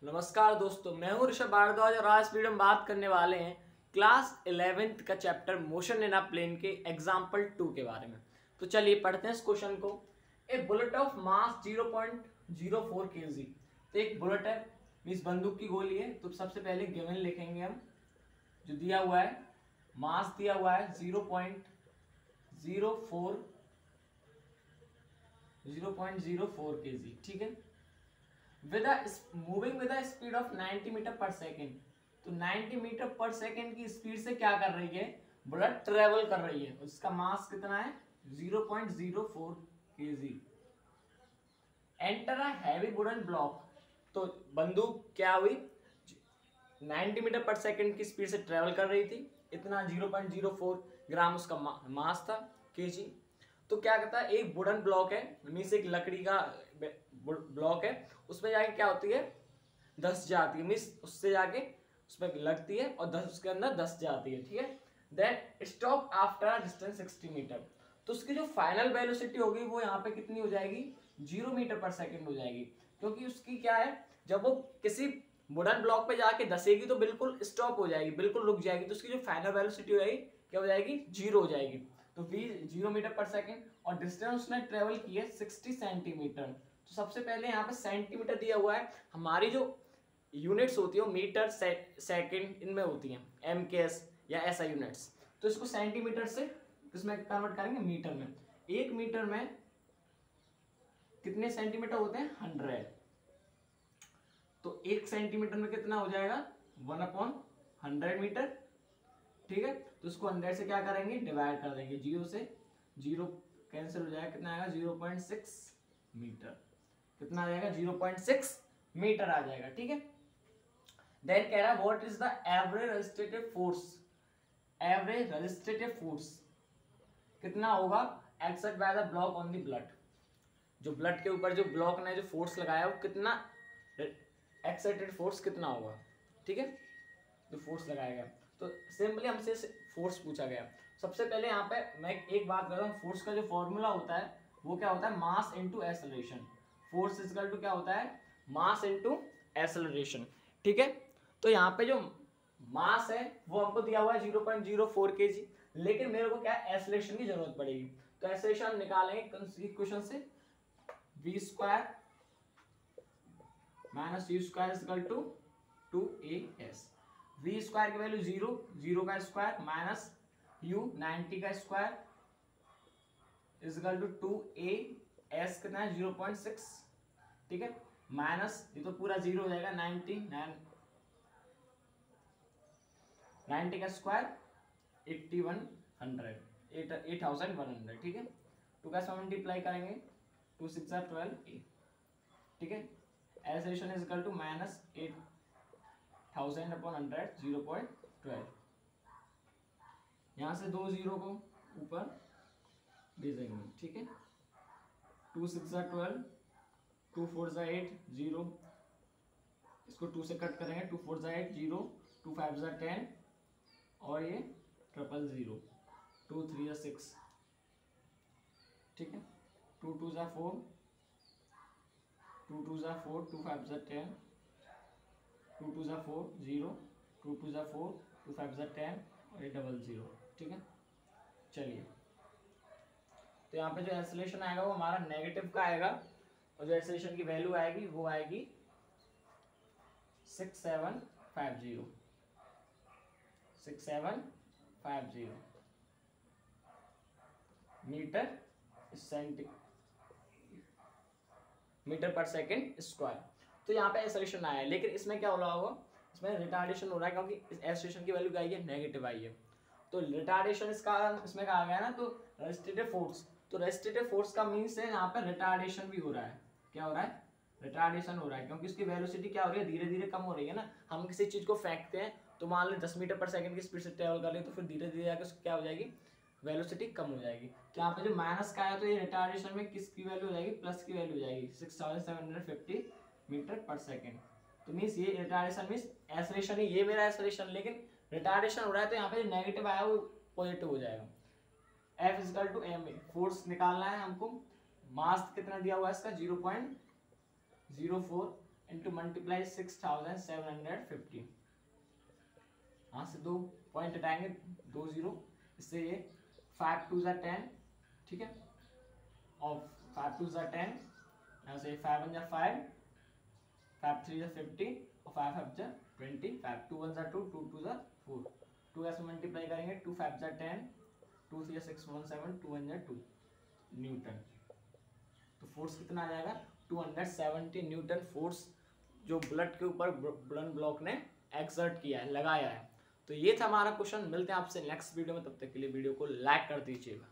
नमस्कार दोस्तों, मैं हूं ऋषभ भारद्वाज और आज वीडियो में बात करने वाले हैं क्लास 11th का chapter motion in a plane के एग्जाम्पल 2 के बारे में। तो चलिए पढ़ते हैं इस क्वेश्चन को। ए बुलेट ऑफ मास 0.04 kg। तो एक बुलेट है, मीन्स बंदूक की गोली है। तो सबसे पहले गिवन लिखेंगे हम, जो दिया हुआ है मास दिया हुआ है 0.04 kg, ठीक है। Moving with speed of 90 metre per second. तो 90 मीटर पर सेकेंड की स्पीड से क्या कर रही है, बुलेट ट्रेवल कर रही है। उसका मास कितना है 0.04 kg। Enter a heavy wooden block. तो बंदूक क्या हुई, 90 मीटर पर सेकेंड की स्पीड से ट्रेवल कर रही थी, इतना 0.04 ग्राम उसका मास था, केजी। तो क्या कहता है, एक वुडन ब्लॉक है, मीन्स एक लकड़ी का ब्लॉक है, उसमें जाके क्या होती है धस जाती है, मीन्स उससे जाके उसमें लगती है और उसके अंदर धस जाती है, ठीक है। Then stop after distance 60 metre. तो उसकी जो फाइनल वेलोसिटी होगी वो यहाँ पे कितनी हो जाएगी, 0 मीटर पर सेकेंड हो जाएगी। क्योंकि उसकी क्या है, जब वो किसी वुडन ब्लॉक पे जाके धसेगी तो बिल्कुल स्टॉप हो जाएगी, बिल्कुल रुक जाएगी। तो उसकी जो फाइनल वेलोसिटी हो जाएगी क्या हो जाएगी, 0 हो जाएगी। तो v 0 मीटर पर सेकेंड और डिस्टेंस उसने ट्रेवल की है 60 सेंटीमीटर। तो सबसे पहले यहाँ पे सेंटीमीटर दिया हुआ है, हमारी जो यूनिट्स होती है वो मीटर सेकेंड इनमें होती हैं, MKS या SI यूनिट्स। तो इसको सेंटीमीटर से इसमें कन्वर्ट करेंगे मीटर में। एक मीटर में कितने सेंटीमीटर होते हैं, 100। तो एक सेंटीमीटर में कितना हो जाएगा, 1/100 मीटर, ठीक है। तो इसको 100 से क्या करेंगे, डिवाइड कर देंगे, 0 से 0 कैंसिल हो जाएगा, कितना आएगा 0.6 मीटर। कितना आ जाएगा, 0.6 मीटर आ जाएगा, ठीक है। देन कह रहा है what is the average resistive force. Average resistive force कितना होगा except by the block on the blood. जो ब्लड के ऊपर जो ब्लॉक ने जो फोर्स लगाया वो कितना एक्साइटेड फोर्स कितना होगा, ठीक है, जो फोर्स लगाया गया। तो सिंपली हमसे फोर्स पूछा गया। सबसे पहले यहाँ पे मैं एक बात कर रहा हूँ, फोर्स का जो फॉर्मूला होता है वो क्या होता है, mass into acceleration. Force is equal to क्या होता है, मास इनटू एक्सेलरेशन, ठीक है। तो यहाँ पे जो मास है वो हमको दिया हुआ है 0.04 kg, लेकिन मेरे को क्या एक्सेलरेशन की जरूरत पड़ेगी। तो एक्सेलरेशन निकालेंगे इक्वेशन से, v square minus u square is equal to 2as। v square की वैल्यू 0, 0 का स्क्वायर माइनस u 90 का square is equal to 2as, कितना है 0.6, ठीक है। माइनस ये तो पूरा 0 हो जाएगा, 90 का स्क्वायर 8100, 8100, ठीक है। 2 का मल्टीप्लाई करेंगे, 2 6 12, ठीक है। Acceleration is equal to minus 8000/100, 0.12। यहाँ से 2 0 को ऊपर भेजेंगे, ठीक है। 2 6 12, 2 4 8, 0, इसको 2 से कट करेंगे, 2 4 8, 0, 2 5 10 और ये 000, 2 3 6, ठीक है। 2 2 4, 2 2 4, 2 5 10, 2 2 4 0, 2 2 4, 2 5 10 और ये 00, ठीक है। चलिए, तो यहाँ पे जो एक्सेलरेशन आएगा वो हमारा नेगेटिव का आएगा और जो एक्सेलरेशन की वैल्यू आएगी वो आएगी 6750, 6750 मीटर पर सेकेंड स्क्वायर। तो यहाँ पे एक्सेलरेशन आया है, लेकिन इसमें क्या हो रहा होगा, इसमें रिटार्डेशन हो रहा है, क्योंकि इस एक्सेलरेशन की वैल्यू क्या आई है, नेगेटिव आई है। तो रिटार्डेशन इसका इसमें कहा गया ना, तो रेजिस्टिव फोर्स। तो रेजिस्टिव फोर्स का मीन्स है यहाँ पे रिटार्डेशन भी हो रहा है। क्या हो रहा है, रिटार्डेशन हो रहा है, क्योंकि उसकी वेलोसिटी क्या हो रही है, धीरे धीरे कम हो रही है ना। हम किसी चीज को फेंकते हैं तो मान लो 10 मीटर पर सेकंड की स्पीड से ट्रेवल कर रही है, तो फिर धीरे धीरे जाकर क्या हो जाएगी, वेलोसिटी कम हो जाएगी। तो यहाँ पे जो माइनस का है तो ये रिटार्डेशन में किसकी वैल्यू हो जाएगी, प्लस की वैल्यू हो जाएगी, 6750 मीटर पर सेकेंड। तो मीन्स ये रिटार्डेशन मीन्स एक्सेलरेशन ही, ये मेरा एक्सेलरेशन, लेकिन रिटार्डेशन हो रहा है तो यहाँ पे जो नेगेटिव आया वो पॉजिटिव हो जाएगा। F is equal to M, force निकालना है हमको। मास कितना दिया हुआ है इसका 0.04, इंटू मल्टीप्लाई 6750। यहाँ से 2 पॉइंट हटाएंगे, 2 0, इससे ये 5 2 ज़ा 10, ठीक है, और 5 2 ज़ा 10, यहाँ से 5 1 ज़ा 5, 5 3 ज़ा 50 और 5 5 ज़ा 20, 5 2 1 ज़ा 2, 2 2 ज़ा 4, 2 ऐसे मल्टीप्लाई करेंगे, 2 5 ज़ा 10, 2 3 ज़ा 6 1 7, 2 1 ज़ा 2 न्यूटन। तो फोर्स कितना आ जाएगा, 270 न्यूटन फोर्स जो बुलेट के ऊपर बुलंद ब्लॉक ने एक्सर्ट किया है, लगाया है। तो ये था हमारा क्वेश्चन। मिलते हैं आपसे नेक्स्ट वीडियो में, तब तक के लिए वीडियो को लाइक कर दीजिएगा।